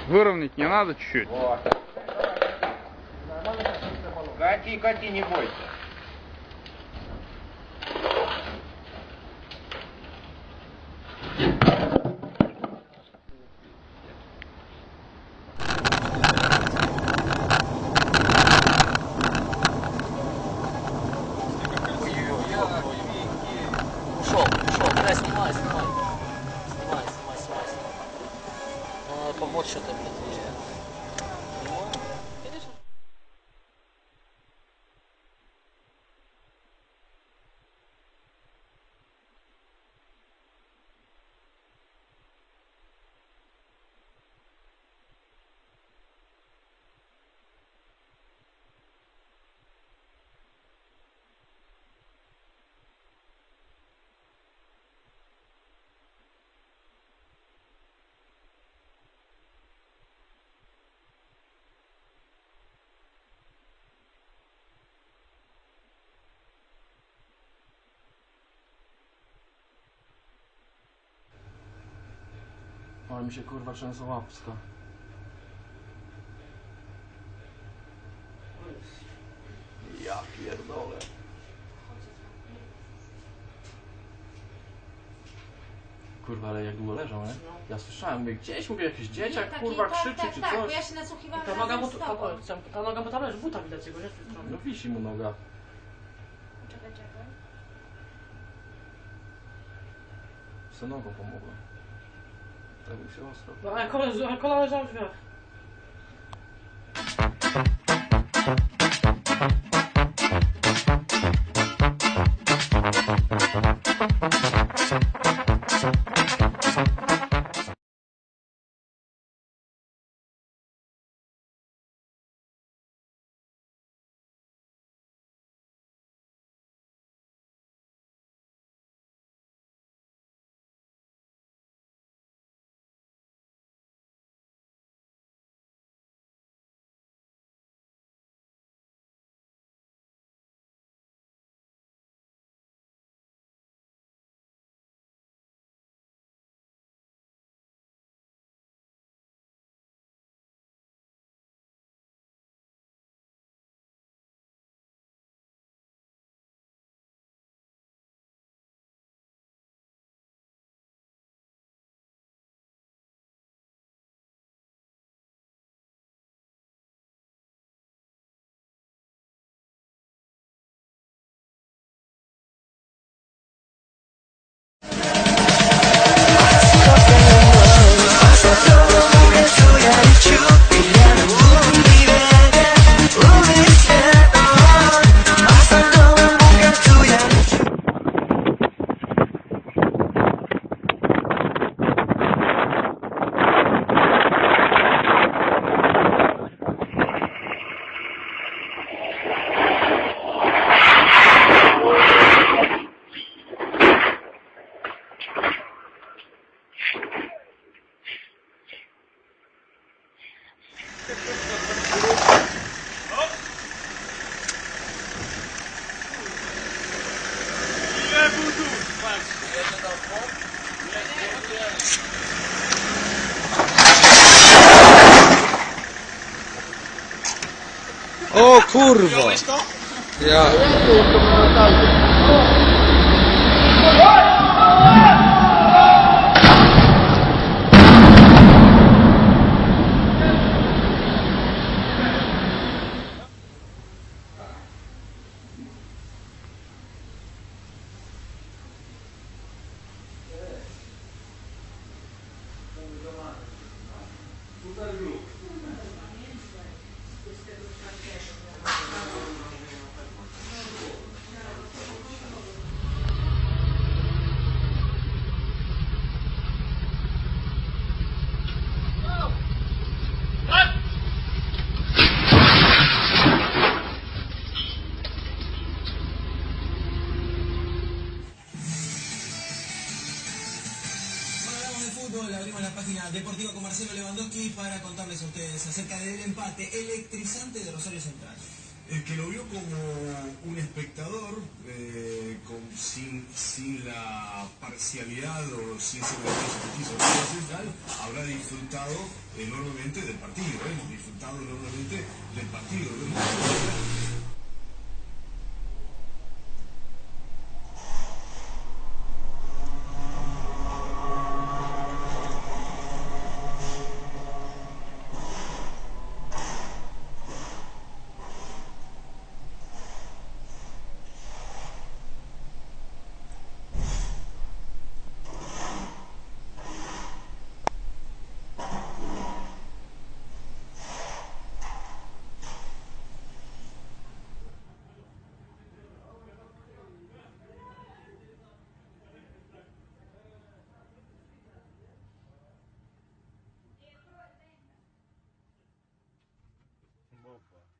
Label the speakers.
Speaker 1: Выровнять не надо чуть-чуть?
Speaker 2: Вот. Кати, кати, не бойся.
Speaker 3: Ушел. Да, снимай. Надо помочь что-то, блядь.
Speaker 4: Ale mi się kurwa trzęsła łapska. Ja pierdolę. Kurwa, ale jak długo leżą, nie? Ja słyszałem, mówię, gdzieś mówię, jakiś dzieciak
Speaker 5: Taki,
Speaker 4: kurwa
Speaker 5: tak,
Speaker 4: krzyczy czy
Speaker 5: tak,
Speaker 4: coś.
Speaker 5: bo ja się nasłuchiwałam
Speaker 3: Ta noga
Speaker 5: razem
Speaker 3: mu
Speaker 5: z
Speaker 3: tu,
Speaker 5: tobą.
Speaker 3: ta noga mu tam leży, buta widać jego, nie?
Speaker 4: No wisi mu noga.
Speaker 5: Czekaj.
Speaker 4: Co nogą pomogła. Tak by się ostro.
Speaker 3: No a kola leżała w drzwiach.
Speaker 1: O kurwa! Ja.
Speaker 6: fútbol, abrimos la página deportiva con Marcelo Lewandowski para contarles a ustedes acerca del empate electrizante de Rosario Central.
Speaker 7: El que lo vio como un espectador, sin la parcialidad o sin ese beneficio que quiso Rosario Central, habrá disfrutado enormemente del partido, disfrutado enormemente del partido.
Speaker 2: Boba.